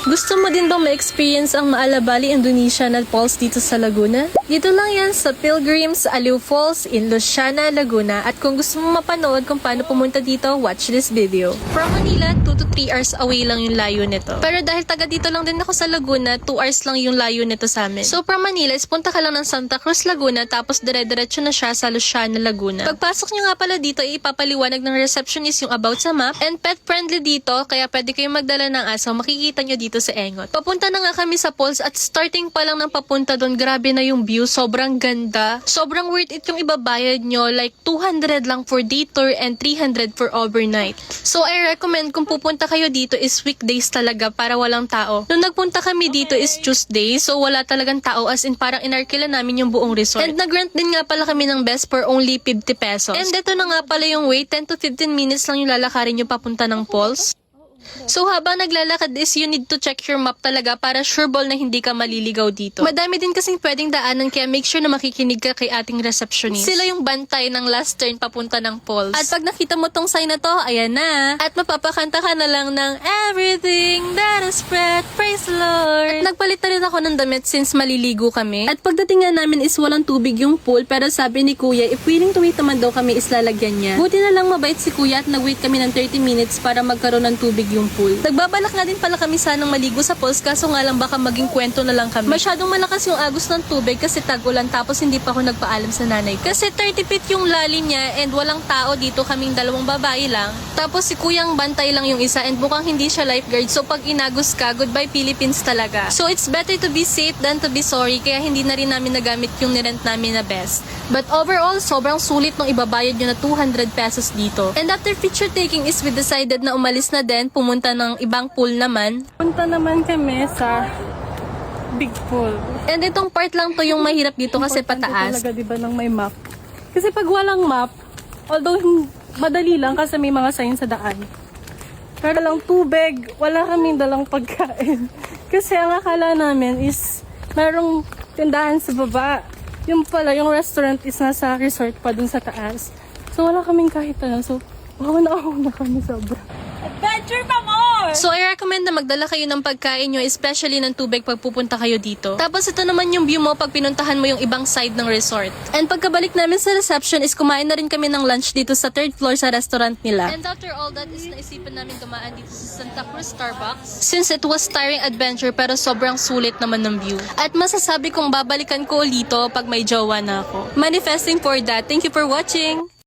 Gusto mo din bang ma-experience ang Maalabali Indonesian Falls dito sa Laguna? Dito lang yan sa Pilgrims Aliw Falls in Luciana, Laguna. At kung gusto mo mapanood kung paano pumunta dito, watch this video. From Manila, 2 to 3 hours away lang yung layo nito. Pero dahil taga dito lang din ako sa Laguna, 2 hours lang yung layo nito sa amin. So from Manila, punta ka lang ng Santa Cruz, Laguna, tapos dire-diretso na siya sa Luciana, Laguna. Pagpasok nyo nga pala dito, ipapaliwanag ng receptionist yung about sa map, and pet friendly dito, kaya pwede kayong magdala ng aso, makikita nyo dito sa Engot. Papunta na nga kami sa falls at starting pa lang ng papunta doon, grabe na yung view, sobrang ganda. Sobrang worth it yung ibabayad nyo, like 200 lang for day tour and 300 for overnight. So I recommend kung pupunta kayo dito is weekdays talaga para walang tao. Nung nagpunta kami dito is Tuesday, so wala talagang tao, as in parang inarkila namin yung buong resort. And nag-rent din nga pala kami ng best for only 50 pesos. And ito na nga pala yung wait, 10 to 15 minutes lang yung lalakarin yung papunta ng falls. So habang naglalakad is you need to check your map talaga para sure ball na hindi ka maliligaw dito. Madami din kasing pwedeng daanan kaya make sure na makikinig ka kay ating receptionist. Sila yung bantay ng last turn papunta ng falls. At pag nakita mo tong sign na to, ayan na. At mapapakanta ka na lang ng everything that is spread, praise the Lord. At nagpalit na rin ako ng damit since maliligo kami. At pagdating nga namin is walang tubig yung pool, pero sabi ni Kuya if willing to wait naman daw kami is lalagyan niya. Buti na lang mabait si Kuya at nag-wait kami ng 30 minutes para magkaroon ng tubig yung pool. Nagbabalak nga din pala kami sanang maligo sa falls, kaso nga lang baka maging kwento na lang kami. Masyadong malakas yung agos ng tubig kasi tag-ulan, tapos hindi pa ako nagpaalam sa nanay. Kasi 30 feet yung lalim niya and walang tao dito, kaming dalawang babae lang. Tapos si Kuyang bantay lang yung isa and mukhang hindi siya lifeguard, so pag inagos ka, goodbye Philippines talaga. So it's better to be safe than to be sorry, kaya hindi na rin namin nagamit yung nirent namin na best. But overall, sobrang sulit nung ibabayad nyo na 200 pesos dito. And after picture taking is we decided na umalis na din, pumunta ng ibang pool naman. Punta naman kami sa big pool. And itong part lang to yung mahirap dito kasi Importante pataas. talaga, diba, ng may map. Kasi pag walang map, although madali lang kasi may mga sign sa daan. Pero lang tubig, wala kaming dalang pagkain. Kasi ang akala namin is merong tindahan sa baba. Yung pala, yung restaurant is nasa resort pa dun sa taas. So wala kaming kahit ano. So, na kami sobra. Adventure pa more! So I recommend na magdala kayo ng pagkain nyo, especially ng tubig pag pupunta kayo dito. Tapos ito naman yung view mo pag pinuntahan mo yung ibang side ng resort. And pagkabalik namin sa reception is kumain na rin kami ng lunch dito sa 3rd floor sa restaurant nila. And after all that is naisipan namin dumaan dito sa Santa Cruz Starbucks. Since it was tiring adventure pero sobrang sulit naman ng view. At masasabi kong babalikan ko ulito pag may jowa na ako. Manifesting for that. Thank you for watching!